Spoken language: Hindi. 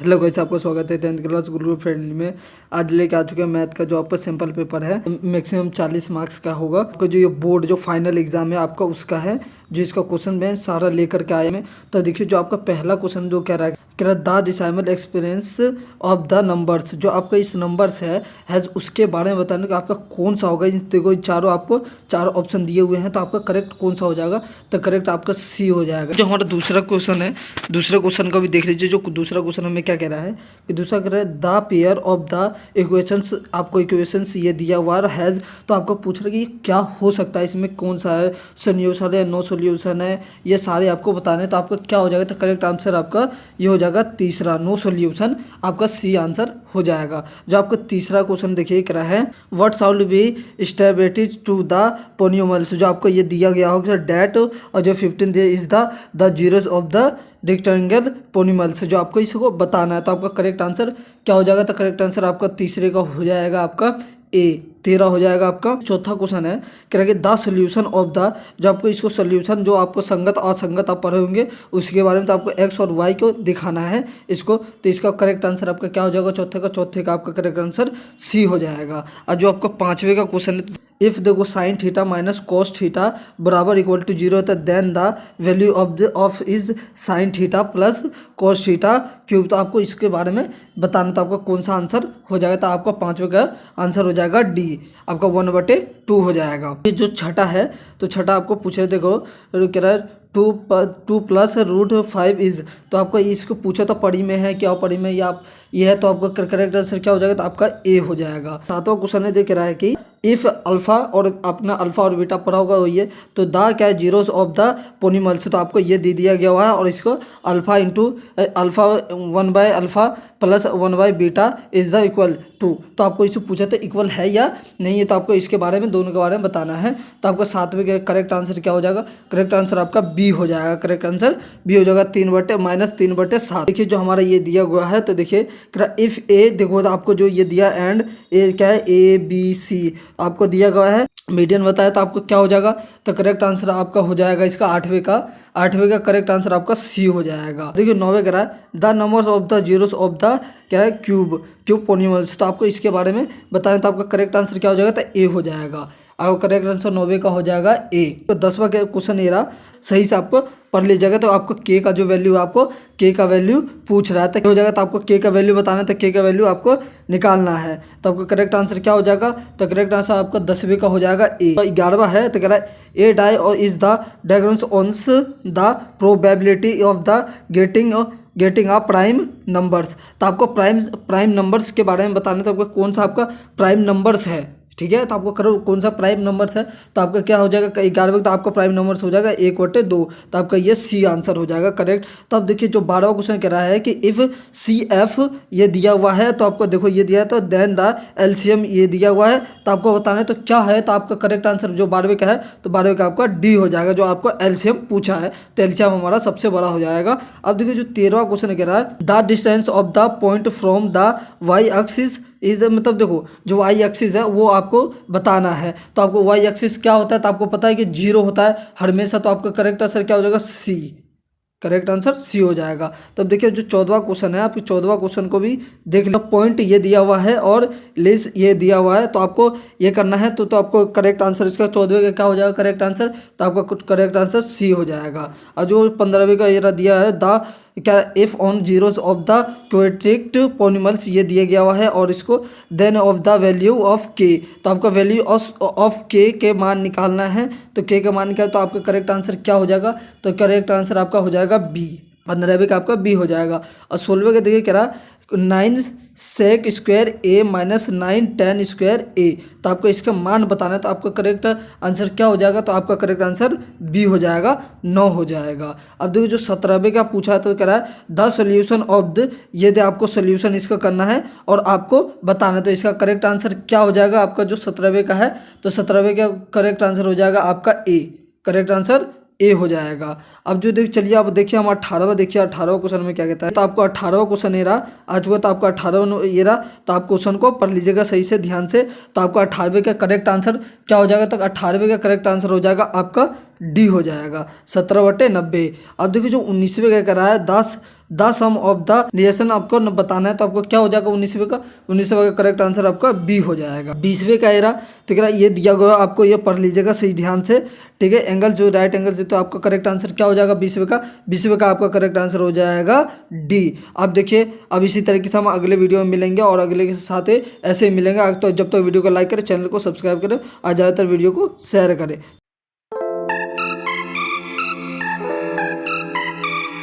हेलो गाइस, आपका स्वागत है 10th क्लास गुरु फ्रेंड में। आज लेके आ चुके हैं मैथ का जो आपका सिंपल पेपर है, मैक्सिमम 40 मार्क्स का होगा। आपका जो ये बोर्ड जो फाइनल एग्जाम है आपका उसका है, जो इसका क्वेश्चन मैं सारा लेकर के आया मैं। तो देखिए जो आपका पहला क्वेश्चन जो कह रहा है the decimal experience of the numbers, जो आपका इस नंबर्स है उसके बारे में बताने का आपका कौन सा होगा। देखो चारों आपको चार ऑप्शन दिए हुए हैं, तो आपका करेक्ट कौन सा हो जाएगा, तो करेक्ट आपका सी हो जाएगा। जो हमारा दूसरा क्वेश्चन है, दूसरे क्वेश्चन का भी देख लीजिए। जो दूसरा क्वेश्चन हमें क्या कह रहा है कि दूसरा कह रहा है the pair of the equations, आपको इक्वेशंस ये दिया हुआ हैज़, तो आपको पूछ रहा है कि क्या हो सकता है, इसमें कौन सा है, सोल्यूशन है, नो सोल्यूशन है, ये सारे आपको बताने। तो आपका क्या हो जाएगा, तो करेक्ट आंसर आपका ये हो जाएगा तीसरा, नो सोल्यूशन, आपका सी आंसर हो जाएगा। जो आपका तीसरा क्वेश्चन देखिए कह रहा है what should be established to the polynomials, जो आपको ये दिया गया होगा डेट, और जो 15 is the zeros of the rectangle polynomials, जो आपको इसको बताना है। तो आपका करेक्ट आंसर क्या हो जाएगा, तो करेक्ट आंसर आपका तीसरे का हो जाएगा आपका ए, 13 हो जाएगा आपका। चौथा क्वेश्चन है कह रहा है द सोल्यूशन ऑफ द, जो आपको इसको सोल्यूशन जो आपको संगत असंगत आप पढ़े होंगे उसके बारे में, तो आपको एक्स और वाई को दिखाना है इसको। तो इसका करेक्ट आंसर आपका क्या हो जाएगा, चौथे का आपका करेक्ट आंसर सी हो जाएगा। और जो आपका पांचवे का क्वेश्चन है इफ़ देखो sine theta minus cos theta बराबर इक्वल टू 0 है, then the value of is sine theta plus cos theta cube, तो आपको इसके बारे में बताना। तो आपका कौन सा आंसर हो जाएगा, तो आपका पांचवे का आंसर हो जाएगा डी, आपका 1/2 हो जाएगा। ये जो छठा है, तो छठा आपको पूछे, देखो कह रहा है 2 प्लस √5 इज, तो आपको इसको पूछा तो पढ़ी में है क्या, पढ़ी में या ये है, तो आपका करेक्ट आंसर क्या हो जाएगा, तो आपका ए हो जाएगा। सातवां क्वेश्चन है देख रहा है कि इफ़ अल्फा, और अपना अल्फा और बीटा पढ़ा होगा ये, तो द क्या है जीरोस ऑफ द पोनिमल्स, तो आपको ये दे दिया गया हुआ है, और इसको अल्फा इंटू अल्फा 1/अल्फा प्लस 1/बीटा इज द इक्वल टू, तो आपको इससे पूछा तो इक्वल है या नहीं है, तो आपको इसके बारे में दोनों के बारे में बताना है। तो आपका सातवें का करेक्ट आंसर क्या हो जाएगा, करेक्ट आंसर आपका बी हो जाएगा, करेक्ट आंसर बी हो जाएगा, 3/-3/7। देखिए जो हमारा ये दिया हुआ है, तो देखिए इफ़ ए, देखो आपको जो ये दिया एंड ए क्या है ABC आपको दिया गया है, मीडियन बताया, तो आपको क्या हो जाएगा, तो करेक्ट आंसर आपका हो जाएगा इसका आठवें का करेक्ट आंसर आपका सी हो जाएगा। देखिए नौवे कह रहा है the numbers of the zeros of the क्या है क्यूब पोनिमल्स, तो आपको इसके बारे में बताना। तो आपका करेक्ट आंसर क्या हो जाएगा, तो ए हो जाएगा। आपका करेक्ट आंसर नौवे का हो जाएगा ए। तो 10वां क्वेश्चन ये रहा, सही से आपको पढ़ लीजिएगा। तो आपको के का जो वैल्यू है, आपको के का वैल्यू पूछ रहा है, तो हो जाएगा, तो आपको के का वैल्यू बताना है, तो के का वैल्यू आपको निकालना है। तो आपका करेक्ट आंसर क्या हो जाएगा, तो करेक्ट आंसर आपका 10वें का हो जाएगा ए। तो 11वां है, तो कह रहा है ए डाई और is the diagrams on the probability of the getting a prime numbers, तो आपको प्राइम नंबर्स के बारे में बताना है। तो आपका कौन सा आपका प्राइम नंबर्स है, ठीक है, तो आपको करो कौन सा प्राइम नंबर्स है, तो आपका क्या हो जाएगा 11वें, तो आपका प्राइम नंबर्स हो जाएगा 1/2, तो आपका ये सी आंसर हो जाएगा करेक्ट। तो अब देखिए जो 12वां क्वेश्चन कह रहा है कि इफ़ CF ये दिया हुआ है, तो आपको देखो ये दिया है, तो देन द LCM ये दिया हुआ है, तो आपको बताना है तो क्या है, तो आपका करेक्ट आंसर जो 12वें का है, तो 12वें का आपका डी हो जाएगा। जो आपको LCM पूछा है, तो LCM हमारा सबसे बड़ा हो जाएगा। अब देखिए जो 13वां क्वेश्चन कह रहा है the distance of the point from the Y axis is, मतलब देखो जो वाई एक्सिस है वो आपको बताना है। तो आपको वाई एक्सिस क्या होता है, तो आपको पता है कि 0 होता है हमेशा, तो आपका करेक्ट आंसर क्या हो जाएगा, सी, करेक्ट आंसर सी हो जाएगा। तब देखिए जो 14वां क्वेश्चन है, आपके 14वां क्वेश्चन को भी देख लो। पॉइंट ये दिया हुआ है और लेस ये दिया हुआ है, तो आपको ये करना है। तो आपको करेक्ट आंसर इसका 14वें का क्या हो जाएगा करेक्ट आंसर, तो आपका कुछ करेक्ट आंसर सी हो जाएगा। और जो 15वें का ये दिया है द क्या if on zeros of the quadratic polynomials ये दिया गया हुआ है, और इसको then of the value of k, तो आपका वैल्यू ऑफ के मान निकालना है। तो के का मान निकाल, तो आपका करेक्ट आंसर क्या हो जाएगा, तो करेक्ट आंसर आपका हो जाएगा बी, 15वें का आपका बी हो जाएगा। और 16वें का देखिए कह रहा 9 सेक स्क्वायर ए माइनस 9 tan स्क्वायर ए, तो आपको इसका मान बताना है। तो आपका करेक्ट आंसर क्या हो जाएगा, तो आपका करेक्ट आंसर बी हो जाएगा, 9 हो जाएगा। अब देखिए जो 17वें का पूछा है, तो कह रहा है द सोल्यूशन ऑफ द, ये आपको सोल्यूशन इसका करना है और आपको बताना है। तो इसका करेक्ट आंसर क्या हो जाएगा, आपका जो 17वें का है, तो 17वें का करेक्ट आंसर हो जाएगा आपका ए, करेक्ट आंसर ए हो जाएगा। अब जो चलिए आप देखिए हम 18वां देखिए, 18वां क्वेश्चन में क्या कहता है। तो आपको 18वां क्वेश्चन ये रहा आज हुआ, तो आपका 18वां ये रहा, तो आप क्वेश्चन को पढ़ लीजिएगा सही से ध्यान से। तो आपका 18वें का करेक्ट आंसर क्या हो जाएगा, तो 18वें का करेक्ट आंसर हो जाएगा आपका डी हो जाएगा, 17/90। अब देखिए जो 19वें का कह रहा है 10 the sum of the reaction आपको बताना है, तो आपको क्या हो जाएगा 19वें का, 19वें का करेक्ट आंसर आपका बी हो जाएगा। 20वें का एरा, ठीक है, ये दिया गया आपको, ये पढ़ लीजिएगा सही ध्यान से, ठीक है। एंगल जो राइट एंगल से, तो आपका करेक्ट आंसर क्या हो जाएगा 20वें का, 20वें का आपका करेक्ट आंसर हो जाएगा डी। अब देखिए, अब इसी तरीके से हम अगले वीडियो में मिलेंगे और अगले के साथ ऐसे ही मिलेंगे। तो जब तक वीडियो को लाइक करें, चैनल को सब्सक्राइब करें और ज़्यादातर वीडियो को शेयर करें।